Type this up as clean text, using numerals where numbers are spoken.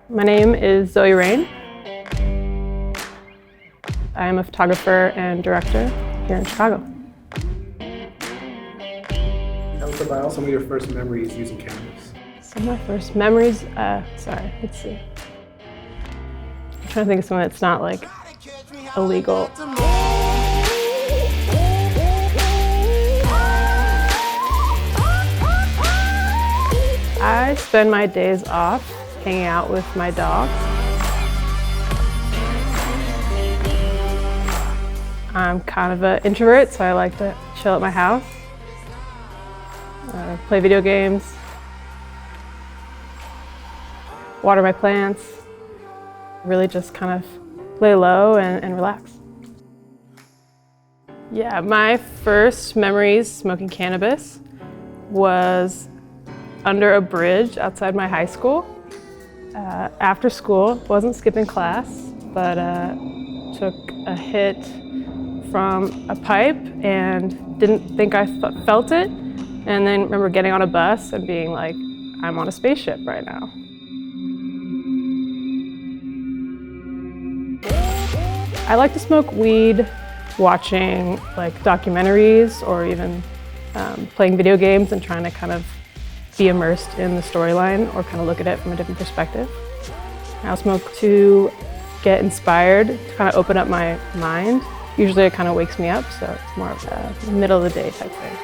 My name is Zoe Rain. I am a photographer and director here in Chicago. Tell us about some of your first memories using cameras. Some of my first memories, let's see. I'm trying to think of something that's not like illegal. I spend my days off hanging out with my dogs. I'm kind of an introvert, so I like to chill at my house, play video games, water my plants, really just kind of lay low and relax. Yeah, my first memories smoking cannabis was under a bridge outside my high school. After school, wasn't skipping class, but took a hit from a pipe and didn't think I felt it. And then remember getting on a bus and being like, I'm on a spaceship right now. I like to smoke weed watching like documentaries or even playing video games and trying to kind of be immersed in the storyline or kind of look at it from a different perspective. I'll smoke to get inspired, to kind of open up my mind. Usually it kind of wakes me up, so it's more of a middle of the day type thing.